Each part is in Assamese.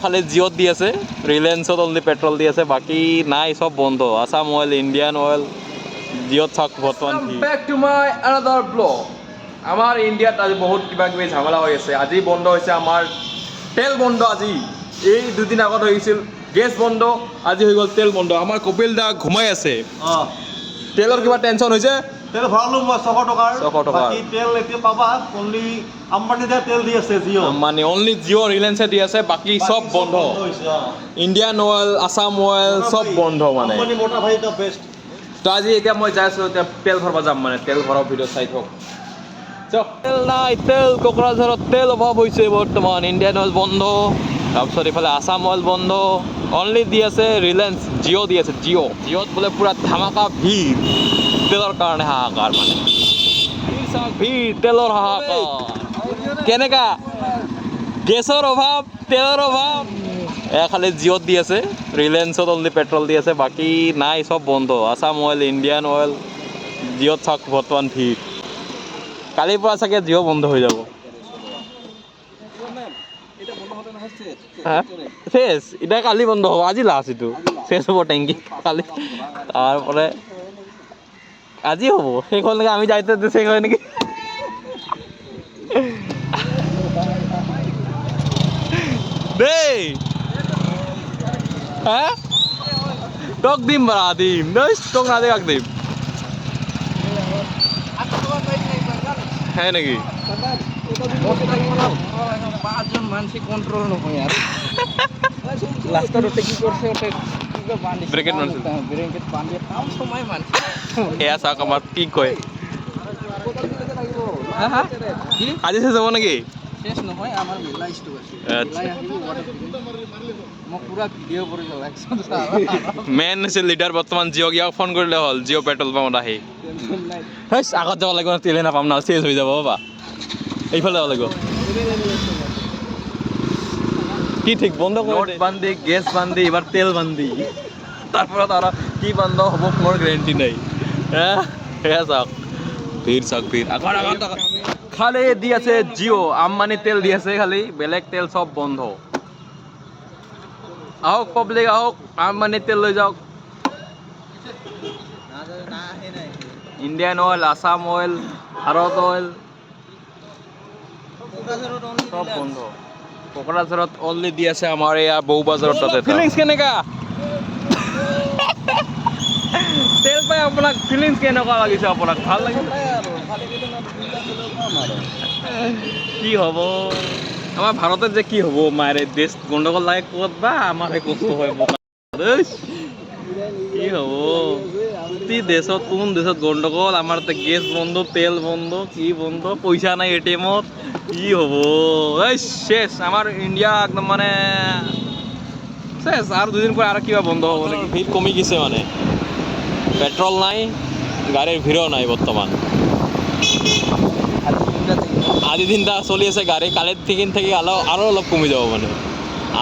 খালি জিঅ'ত দি আছে, ৰিলায়েন্সত অনলি পেট্ৰল দি আছে, বাকী নাই, চব বন্ধ। আছাম অইল, ইণ্ডিয়ান অইল, জিঅ'ত চাওক বৰ্তমান back to my another blog. আমাৰ ইণ্ডিয়াত আজি বহুত কিবা কিবি ঝামেলা হৈ আছে। আজি বন্ধ হৈছে আমাৰ তেল বন্ধ। আজি এই দুদিন আগত হৈছিল গেছ বন্ধ, আজি হৈ গ'ল তেল বন্ধ। আমাৰ কপিল দা ঘুমাই আছে। তেলৰ কিবা টেনশ্যন হৈছে? তেল ভৰালো মই 600 টকাৰ। 600 টকাৰ। বাকী তেল এতিয়া পাবা অনলি আম্বানীদা তেল দি আছে জিঅ'। মানে অনলি জিঅ' ৰিলায়েন্সে দি আছে, বাকী চব বন্ধ। ইণ্ডিয়ান অইল, আছাম অইল চব বন্ধ মানে। আম্বানী মোটা ভাই দা বেষ্ট। তো আজি এতিয়া মই যাই আছোঁ, এতিয়া তেল ভৰাব যাম, মানে তেল ভৰাব ভিডিঅ' চাই থাকক। তেল নাই, তেল কোকৰাঝাৰত তেল অভাৱ হৈছে বৰ্তমান। ইণ্ডিয়ান অইল বন্ধ, তাৰপিছত ইফালে আছাম অইল বন্ধ, অনলি দি আছে ৰিলায়েন্স, জিঅ' দি আছে। জিঅ'ত বোলে পূৰা ধামাকা ভিৰ, তেলৰ কাৰণে হাহাকাৰ মানে। ভিৰ, তেলৰ হাহাকাৰ। কেনেকা গেছৰ অভাৱ, তেলৰ অভাৱ। খালি জিঅ'ত দি আছে, ৰিলায়েন্সত অনলি পেট্ৰল দি আছে, বাকী নাই, চব বন্ধ। আছাম অইল, ইণ্ডিয়ান অইল, জিঅ'ত চাওক বৰ্তমান ভিৰ। কালিৰ পৰা চাগে জিঅ' বন্ধ হৈ যাব। চেছ, এতিয়া কালি বন্ধ হ'ব, আজি লাষ্ট এইটো চেছ হ'ব টেংকি কালি। তাৰপৰে আজি হ'ব, শেষ হ'ল নেকি? আমি যাইতে শেষ হয় নেকি? দেই হা তোক দিম, বাৰা দিম দেই, তোক নাদে কাক দিম? হয় নেকি? পাঁচজন মানুষ কন্ট্রোল নহয় আর লাস্টের ওতে কি করছে, ওতে ব্রেকেট মারছে, ব্রেকেট বান্ধিয়ে তাও সময় মানুষ এয়া চাওক আমাৰ কি কয়। আজি শেষ হ'ব নেকি? শেষ নহয়, আমাৰ মেলা স্টক আছে। মেলাই আহিব, মই পুৰা ভিডিও কৰি লওঁ একদম। মেইন হৈছে লিডাৰ বৰ্তমান জিঅ'ক, ইয়াক ফোন কৰিলে হ'ল, জিঅ' পেট্ৰল পাম্পত আহি। আগত যাব লাগিব, তেলে নাপাম না, চেঞ্জ হৈ যাব বা। এইফালে যাব লাগিব। কি ঠিক বন্ধ কৰি বান্ধি, গেছ বান্ধি, এবাৰ তেল বান্ধি, তাৰপৰত আৰু কি বন্ধ হ'ব মোৰ গেৰেণ্টি নাই। সেয়া চাওক ভিৰ, চাওক ভিৰ। খালি দি আছে জিঅ', আম্বানী তেল দি আছে খালি, বেলেগ তেল চব বন্ধ। আহক পাব্লিক আহক, আম্বানী তেল লৈ যাওক। Indian oil, Assam oil, Bharat oil চব বন্ধ। কোকৰাঝাৰত অনলি দি আছে আমাৰ এয়া বৌ বাজাৰত। তাতে ফিলিংছ কেনেকা? তেল পাই আপোনাক ফিলিংছ কেনেকুৱা লাগিছে? আপোনাক ভাল লাগিছে? কি হ'ব আমাৰ ভাৰতত যে কি হ'ব? মাৰে দেশ গণ্ডগোল লাগে ক'ত বা, আমাৰহে কষ্ট হয়। কি হ'ব? প্ৰতি দেশত, কোন দেশত গণ্ডগোল, আমাৰ গেছ বন্ধ, তেল বন্ধ, কি বন্ধ, পইচা নাই এটিএমত, কি হ'ব? শেষ আমাৰ ইণ্ডিয়া একদম মানে শেষ। আৰু দুদিন পৰা আৰু কিবা বন্ধ হ'ব নেকি? ভিৰ কমি গৈছে মানে, পেট্ৰল নাই, গাড়ীৰ ভিৰো নাই বৰ্তমান। আজি দিনটা চলি আছে গাড়ী, কালি থাকি আৰু অলপ কমি যাব মানে।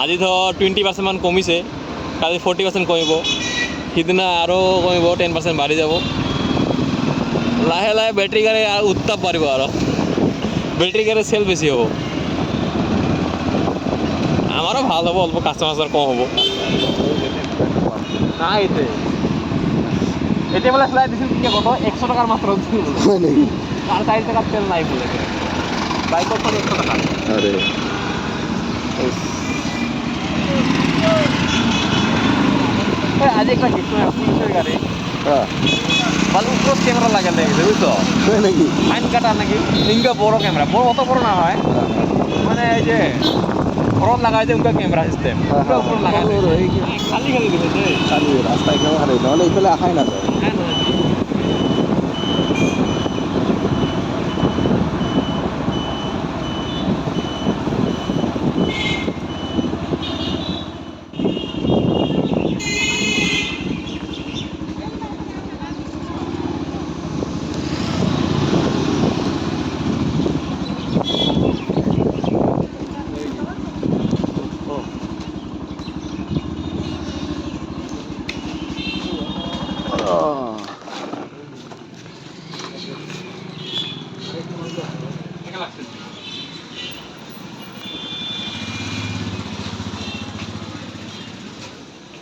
আজি ধৰ 20% মান কমিছে, কালি 40% কমিব, সিদিনা আৰু কমিব, 10% বাঢ়ি যাব। লাহে লাহে বেটেৰী গাড়ী আৰু উত্তাপ বাঢ়িব, আৰু বেটেৰী গাড়ীৰ চেল বেছি হ'ব। আমাৰো ভাল হ'ব, অলপ কাষ্টমাৰ কম হ'ব। নাই এতিয়া বোলে চলাই দিছিল, কি কত 100 টকাৰ মাত্ৰ দিছিল বোলে, আৰু 4 টকাত তেল নাই বোলে। বাইকত 100 টকা। আজি একটা পুলিশের গাড়ি ভালো ক্রস ক্যামেরা লাগাল লেগেছে, বুঝছো নাকি? ফাইন কাটার নাকি ইনকা বড় ক্যামেরা, বড় অত বড় না হয়, মানে এই যে ফ্রন্ট লাগাইছে উনকা ক্যামেরা সিস্টেম, ফ্রন্ট লাগাই খালি খালি দিছে, খালি রাস্তায় ক্যামেরা হারাই, নাহলে এইফালে আহাই না যায়।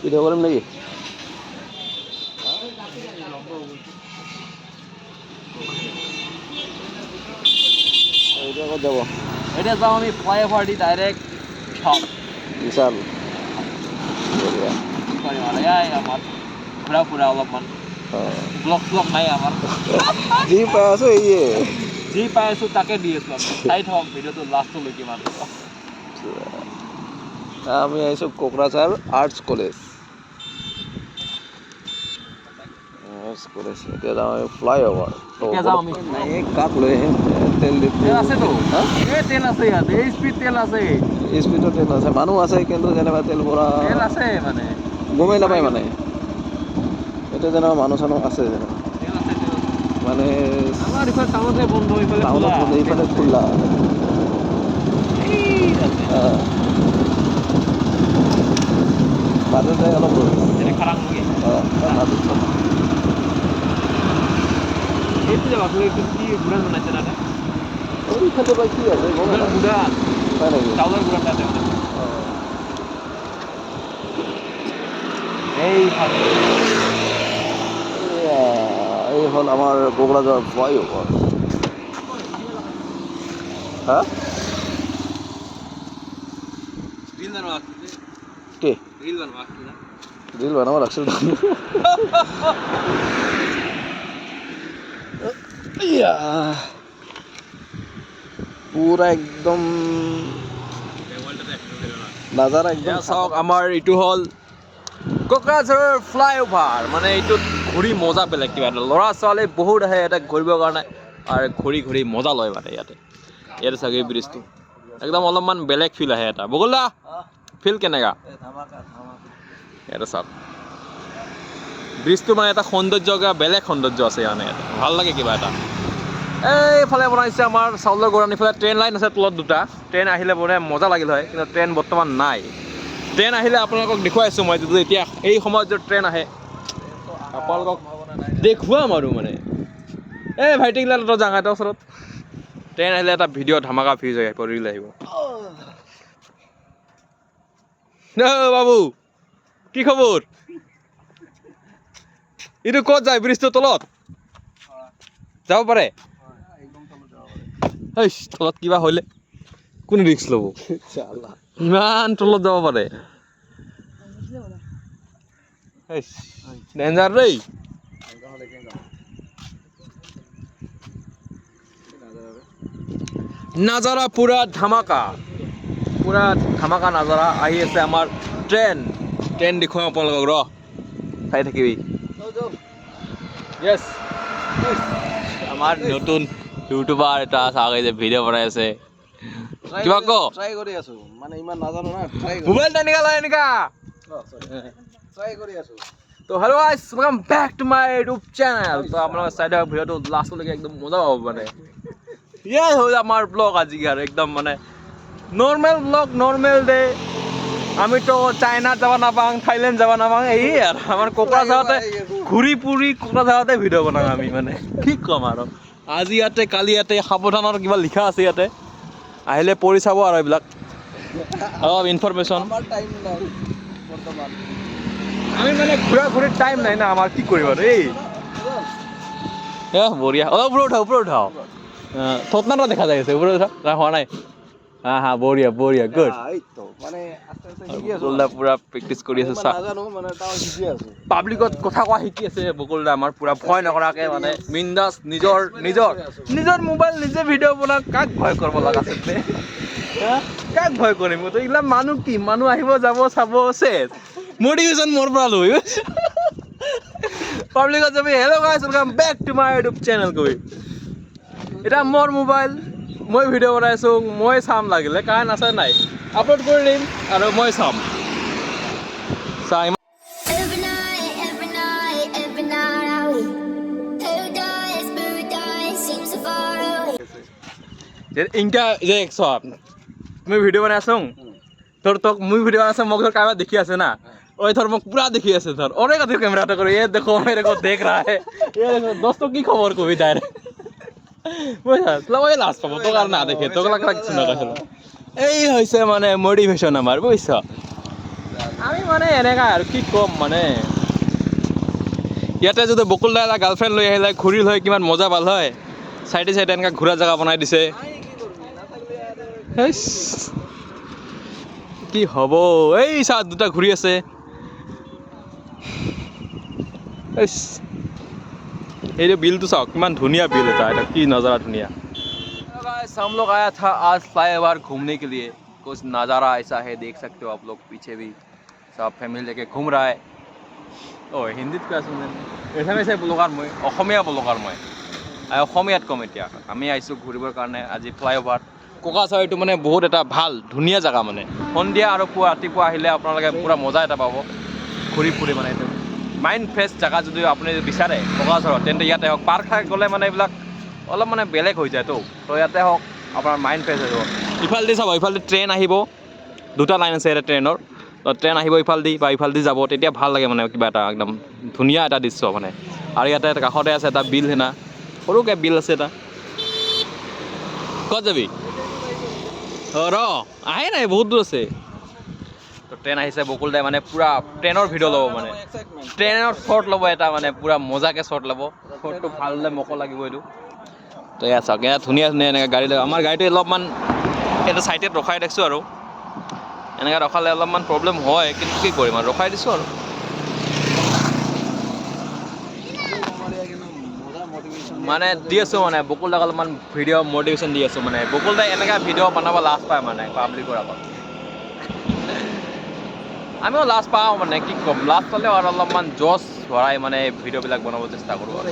ভিডিও কৰিম নেকি ক'ত যাব এতিয়া যাওঁ আমি ফ্লাইঅভাৰ দি ডাইৰেক্ট বিশাল বিশাল কি কৰিম আৰু এয়াই আমাৰ ঘূৰা ফুৰা অলপমান ব্লগ শ্লগ নাই আমাৰ যি পাই আছো এইয়ে যি পাই আছোঁ তাকে দি আছোঁ আমি চাই থম ভিডিঅ'টো লাষ্টলৈকে মাত্ৰ আমি আহিছোঁ কোকৰাঝাৰ আৰ্টছ কলেজ এতিয়া যাওঁ ফ্লাইঅভাৰ এতিয়া যাওঁ আমি কাক লৈ আহিম তেল তেল আছেতো এই তেল আছে ইয়াত এই স্পীড তেল আছে স্পীডৰ তেল আছে মানুহ আছে কিন্তু যেনিবা তেল ভৰা তেল আছে মানে গমেই নাপায় মানে এতিয়া যেনিবা মানুহ চানুহ আছে যেনিবা তেল আছে মানে আমাৰ ইফালে টাউনতে বন্ধ ইফালে টাউনত এইফালে খোলা বাজে যায় অলপ খাৰাং নেকি এইটো যে বাছলৈ এইটো কি গুড়ান বনাইছে তাতে এইফালে বা কি আছে গুড়ান হয় নেকি চাউলৰ গুড়ান তাতে এইফালে এই হ'ল আমাৰ কোকৰাঝাৰ ফ্লাইঅভাৰ হা रील बनवा के रील बनवा रील बनावा रखा पूरा एकदम নাজাৰা একদম চাওক আমাৰ এইটো হ'ল কোকৰাঝাৰৰ ফ্লাইঅভাৰ মানে এইটোত ঘূৰি মজা বেলেগ কিবা এটা ল'ৰা ছোৱালী বহুত আহে ইয়াতে ঘূৰিবৰ কাৰণে আৰু ঘূৰি ঘূৰি মজা লয় মানে ইয়াতে চাগে ব্ৰিজটো একদম অলপমান বেলেগ ফিল আহে এটা বগল দা ফিল কেনেকা এটা চাওক ব্ৰিজটো মানে এটা সৌন্দৰ্য বেলেগ সৌন্দৰ্য আছে মানে ইয়াতে ভাল লাগে কিবা এটা এইফালে বনাইছে আমাৰ চাউলৰ গুড়ান ইফালে ট্ৰেইন লাইন আছে তলত দুটা ট্ৰেইন আহিলে বোলে মজা লাগিল হয় কিন্তু ট্ৰেইন বৰ্তমান নাই ট্ৰেইন আহিলে আপোনালোকক দেখুৱাইছোঁ মই যদি এতিয়া এই সময়ত যদি ট্ৰেইন আহে আপোনালোকক দেখুৱাম আৰু মানে এই ভাইটিগিলা জাঙাটোৰ ওচৰত ট্ৰেইন আহিলে এটা ভিডিঅ' ধামাকা ভিউজ আহিব ৰিল আহিব বাবু কি খবৰ এইটো ক'ত যায় ব্ৰিজটোৰ তলত যাব পাৰে তলত কিবা হ'লে কোন ৰিক্স ল'ব ইমান তলত যাব পাৰে ডেঞ্জাৰ দেই নাজাৰা পুৰা ধামাকা নাজাৰা আহি আছে আমাৰ ট্ৰেইন দেখুৱাম আপোনালোকক ৰ চাই থাকিবি য়েছ আমাৰ নতুন ইউটিউবাৰ এটা চাগে যে ভিডিঅ' বনাই আছে কিবা ক ট্ৰাই কৰি আছো মানে ইমান নাজানো না মোবাইল তেনেকা লয় এনেকা ট্ৰাই কৰি আছো তো hello' guys welcome back to my YouTube channel তো আপোনালোকে চাই দিয়ক ভিডিঅ'টো লাষ্টলৈকে একদম মজা পাব মানে এয়াই হ'ল আমাৰ ব্লগ আজি আৰু একদম মানে নৰ্মেল ব্লগ নৰ্মেল ডে আমিতো চাইনাত যাব নাপাওঁ থাইলেণ্ড যাব নাপাওঁ এই আৰু আমাৰ কোকৰাঝাৰতে ঘূৰি ফুৰি কোকৰাঝাৰতে ভিডিঅ' বনাওঁ আমি মানে কি ক'ম আৰু আজি ইয়াতে কালি ইয়াতে সাৱধানৰ কিবা লিখা আছে ইয়াতে আহিলে পঢ়ি চাব আৰু এইবিলাক অলপ ইনফৰমেশ্যন আমি মানে ঘূৰা ঘূৰি টাইম নাই না আমাৰ কি কৰিম আৰু এই বঢ়িয়া অলপ ওপৰত উঠাও থতনাটা দেখা যায় আছে ওপৰত উঠা হোৱা নাই হা বঢ়িয়া গুড মানে পুৰা প্ৰেক্টিচ কৰি আছে নাজানো মানে তাও শিকি আছো পাব্লিকত কথা কোৱা শিকি আছে বকুলদা আমাৰ পুৰা ভয় নকৰাকে মানে বিন্দাছ নিজৰ মোবাইল নিজে ভিডিঅ' বনা কাক ভয় কৰিব লগা আছে কাক ভয় কৰিম তো এইবিলাক মানুহ আহিব যাব চাব চেছ মটিভেশ্যন মোৰ পৰা লৈ পাব্লিকত যাবি hello' guys welcome back to my YouTube channel কৈ এটা মোৰ মোবাইল মই ভিডিঅ' বনাইছোঁ মই চাম লাগিলে কাৰণ আছে নাই আপলোড কৰি দিম আৰু মই চাম Every night, are we paradise, seems so far away. Inca যে একশ মই ভিডিঅ' বনাই আছোঁ তোক মই ভিডিঅ' বনাই আছোঁ মোক ধৰ কাৰোবাৰ দেখি আছে না ওই ধর মোক পুরা দেখি আছে ধর ওরে কাছে ক্যামেরাটা করে ये देखो मेरे को देख रहा है ये देखो दोस्तों की खबर को भी डायरेक्ट বুঝা ওই লাস্ট পাবো তো আর না দেখে তোকে লাগা কিছু না এই হইছে মানে মোটিভেশন আমার বুঝছ আমি মানে এনেকা আৰু কি ক'ম মানে ইয়াতে যদি বকুল দা এটা গাৰ্লফ্ৰেণ্ড লৈ আহিলে ঘূৰি লৈ কিমান মজা পাল হয় চাইডে চাইডে এনেকা ঘূৰা জেগা বনাই দিছে হেইচ, কি হ'ব এই চা দুটা ঘূৰি আছে হেইচ, এইটো বিলটো চাওক কিমান ধুনীয়া বিল এটা কি নজাৰা ধুনীয়া हम लोग आया था आज फ्लाईओवर घूमने के लिए कुछ नज़ारा ऐसा है देख सकते हो आप लोग पीछे भी सब फैमिली लेके घूम रहा है ओ हिंदीत क्या सुन ऐसे ब्लगार मैं অসমীয়া ব্লগাৰ মই অসমীয়াত কম এতিয়া আমি আহিছোঁ ঘূৰিবৰ কাৰণে আজি ফ্লাইঅভাৰ কোকৰাঝাৰ এইটো মানে বহুত এটা ভাল ধুনীয়া জেগা মানে সন্ধিয়া আৰু ৰাতিপুৱা আহিলে আপোনালোকে পূৰা মজা এটা পাব ঘূৰি ফুৰি মানে এইটো মাইণ্ড ফ্ৰেছ জেগা যদি আপুনি বিচাৰে কোকৰাঝাৰত তেন্তে ইয়াতে হওক পাৰ্ক খাই গ'লে মানে এইবিলাক অলপ মানে বেলেগ হৈ যায় তো ইয়াতে হওক আপোনাৰ মাইণ্ড ফ্ৰেছ হৈ যাব ইফালেদি চাব ইফালেদি ট্ৰেইন আহিব দুটা লাইন আছে ইয়াতে ট্ৰেইনৰ ট্ৰেইন আহিব ইফালেদি বা ইফালেদি যাব তেতিয়া ভাল লাগে মানে কিবা এটা একদম ধুনীয়া এটা দৃশ্য মানে আৰু ইয়াতে কাষতে আছে এটা বিল সেনা সৰুকৈ বিল আছে এটা ক'ত যাবি ৰ আহে নাই বহুত দূৰ আছে তো ট্ৰেইন আহিছে বকুল দাই মানে পূৰা ট্ৰেইনৰ ভিডিঅ' ল'ব মানে ট্ৰেইনৰ শ্বৰ্ট ল'ব এটা মানে পূৰা মজাকৈ শ্বৰ্ট ল'ব শ্বৰ্টটো ভাল হ'লে মোকো লাগিব এইটো তো ইয়াত চাওক ইয়াত ধুনীয়া ধুনীয়া এনেকৈ গাড়ী লৈ আমাৰ গাড়ীটো অলপমান এটা চাইডত ৰখাই দেখিছোঁ আৰু এনেকৈ ৰখালে অলপমান প্ৰব্লেম হয় কিন্তু কি কৰিম আৰু ৰখাই দিছোঁ আৰু মানে দি আছোঁ মানে বকুল দাক অলপমান ভিডিঅ' মটিভেশ্যন দি আছোঁ মানে বকুল দাই এনেকৈ ভিডিঅ' বনাব লাজ পায় মানে পাব্লিকৰ আগত আমিও লাজ পাওঁ মানে কি ক'ম লাজ পালেও আৰু অলপমান জছ ভৰাই মানে ভিডিঅ'বিলাক বনাব চেষ্টা কৰোঁ আৰু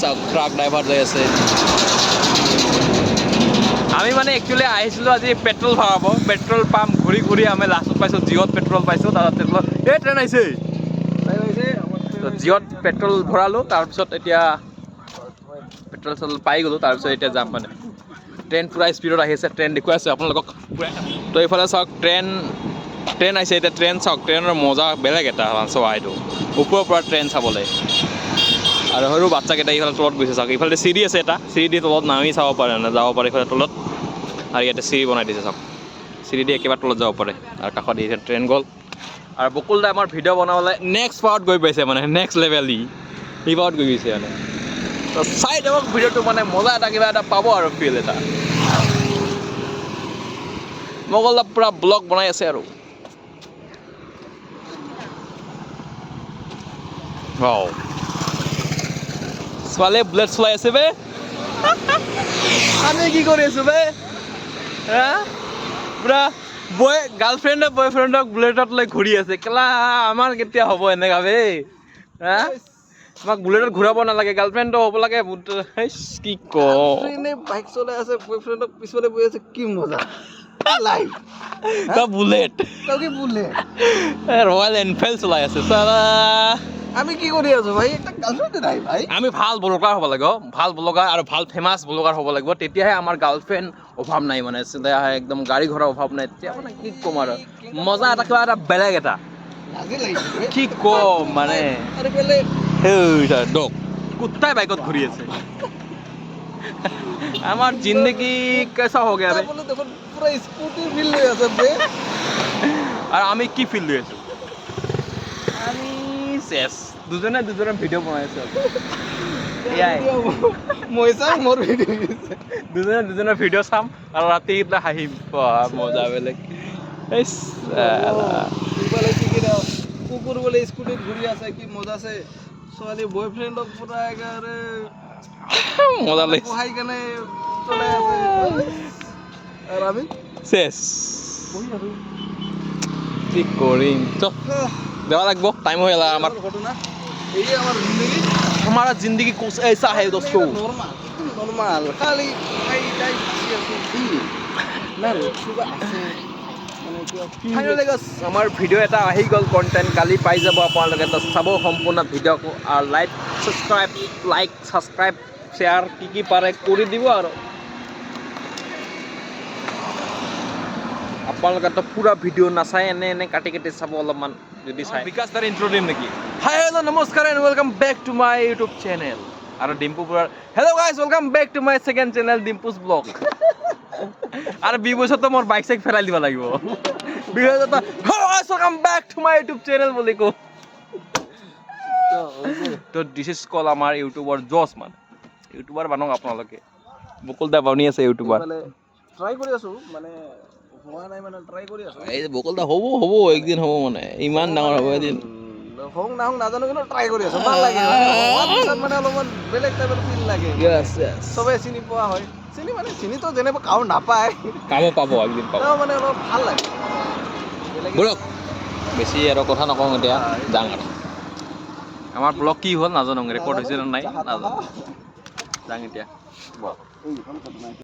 চাওক ট্ৰাক ড্ৰাইভাৰ যাই আছে আমি মানে একচুৱেলি আহিছিলোঁ আজি পেট্ৰল ভৰাব পেট্ৰল পাম্প ঘূৰি ঘূৰি আমি লাষ্টত পাইছোঁ জিঅ'ত পেট্ৰল পাইছোঁ তাৰপিছত এই ট্ৰেইন আহিছে তো জিঅ'ত পেট্ৰল ভৰালোঁ তাৰপিছত এতিয়া পেট্ৰল চেট্ৰল পাই গ'লোঁ তাৰপিছত এতিয়া যাম মানে ট্ৰেইন পূৰা স্পীডত আহি আছে ট্ৰেইন দেখুৱাই আছোঁ আপোনালোকক তো এইফালে চাওক ট্ৰেইন আহিছে এতিয়া ট্ৰেইন চাওক ট্ৰেইনৰ মজা বেলেগ এটা চোৱা এইটো ওপৰৰ পৰা ট্ৰেইন চাবলৈ আৰু সৰু বাচ্চাকেইটা ইফালে তলত গৈছে চাওক ইফালে চিৰি আছে এটা চিৰি দি তলত নামি চাব পাৰে মানে যাব পাৰে ইফালে তলত আৰু ইয়াতে চিৰি বনাই দিছে চাওক চিৰি দি একেবাৰে তলত যাব পাৰে আৰু কাষত এতিয়া ট্ৰেইন গ'ল আৰু বকুল দাই আমাৰ ভিডিঅ' বনাবলৈ নেক্সট পাৰ্ট গৈ পাইছে মানে নেক্সট লেভেল সি পাৰ্ট গৈ গৈছে মানে তো চাই দিয়ক ভিডিঅ'টো মানে মজা এটা কিবা এটা পাব আৰু ফিল এটা বকুল দা পূৰা ব্লগ বনাই আছে আৰু ছোৱালীয়ে বুলেট চলাই আছে বে আমি কি কৰি আছো বে হা পূৰা গাৰ্লফ্ৰেণ্ডে বয়ফ্ৰেণ্ডক বুলেটত লৈ ঘূৰি আছে কেলা আমাৰ কেতিয়া হ'ব এনেকা বে হা আমাক বুলেটত ঘূৰাব নালাগে গাৰ্লফ্ৰেণ্ডটো হ'ব লাগে কি কওঁ বাইক চলাই আছে বয়ফ্ৰেণ্ডক পিছফালে বহি আছে কি মজা লাইফ বুলেট কি বুলেট ৰয়েল এনফিল্ড চলাই আছে চালা আমি কি কৰি আছো ভাই এটা গাৰ্লফ্ৰেণ্ড নাই ভাই আমি ভাল ব্লগাৰ হ'ব লাগিব ভাল ব্লগাৰ আৰু ভাল ফেমাছ ব্লগাৰ হ'ব লাগিব তেতিয়াহে আমাৰ গাৰ্লফ্ৰেণ্ড অভাৱ নাই মানে একদম গাড়ী ঘোঁৰাৰ অভাৱ নাই তেতিয়া মানে কি ক'ম আৰু মজা এটা কিবা এটা বেলেগ এটা কি ক'ম মানে ডগ কুত্তাই বাইকত ঘূৰি আছে আমাৰ জিন্দগী কেঁচা হৈ গয়া দেখোন পুৰা স্কুটিৰ ফিল লৈ আছে বে আৰু আমি কি ফিল লৈ আছো আমি চেছ দুজনে ভিডিঅ' বনাই আছো এয়াই মই চাম মোৰ ভিডিঅ' দুজনে ভিডিঅ' চাম আৰু ৰাতি এইবিলাক হাঁহিম মজা বেলেগ কুকুৰ বোলে স্কুটিত ঘূৰি আছে কি মজা আছে ছোৱালী বয়ফ্ৰেণ্ডক পুৰা একেবাৰে মজা লাগিছে বহাই কেনে চলাই আছে আৰু আমি চেছ কি কৰিম দেওয়া লাগবো টাইম হয়ে গেল আমার ঘটনা এই আমার জিন্দগি हमारा जिंदगी कुछ ऐसा है दोस्तों নরমাল খালি খাই যাই খুশি আছো না কিবা আছে মানে ফাইনালি গাইস আমাৰ ভিডিঅ' এটা আহি গ'ল কণ্টেণ্ট কালি পাই যাব আপোনালোকে তো চাব সম্পূৰ্ণ ভিডিঅ'টো আৰু লাইক ছাবস্ক্ৰাইব শ্বেয়াৰ কি পাৰে কৰি দিব আৰু আপোনালোকে তো পুৰা ভিডিঅ' নাচাই এনে কাটি চাব অলপমান যদি চাই বিকাশ দাৰ ইন্ট্ৰ দিম নেকি হাই হেল্ল' নমস্কাৰ and welcome back to my YouTube channel আৰু ডিম্পু পুৰাৰ hello' guys welcome back to my second channel Dimpu's vlog আৰু 20 বছৰতো মোৰ বাইক চাইক ফেৰাই দিব লাগিব 20 বছৰতো welcome back to my YouTube channel বুলি কওঁ তো দিস ইজ কল আমাৰ ইউটিউবৰ জছ মানে ইউটিউবাৰ বানক আপোনালোকে বকুল দা বনি আছে ইউটিউবাৰ মানে ট্ৰাই কৰি আছো মানে হোৱা নাই মানে ট্ৰাই কৰি আছো এই বকুল দা হ'ব একদিন হ'ব মানে ইমান ডাঙৰ হ'ব এদিন হং নাহং নাজানো কিন্তু ট্ৰাই কৰি আছো ভাল লাগে হোৱাৰ পিছত মানে অলপমান বেলেগ টাইপৰ ফিল লাগে চবে চিনি পোৱা হয় চিনিতো যেনেবা কাৰো নাপায় কামো পাব একদিন পাব তেওঁ মানে অলপ ভাল লাগে বলক বেছি আৰু কথা নকওঁ এতিয়া যাং আৰু আমাৰ ব্লগ কি হ'ল নাজানো ৰেকৰ্ড হৈছে নে নাই নাজানো যাং এতিয়া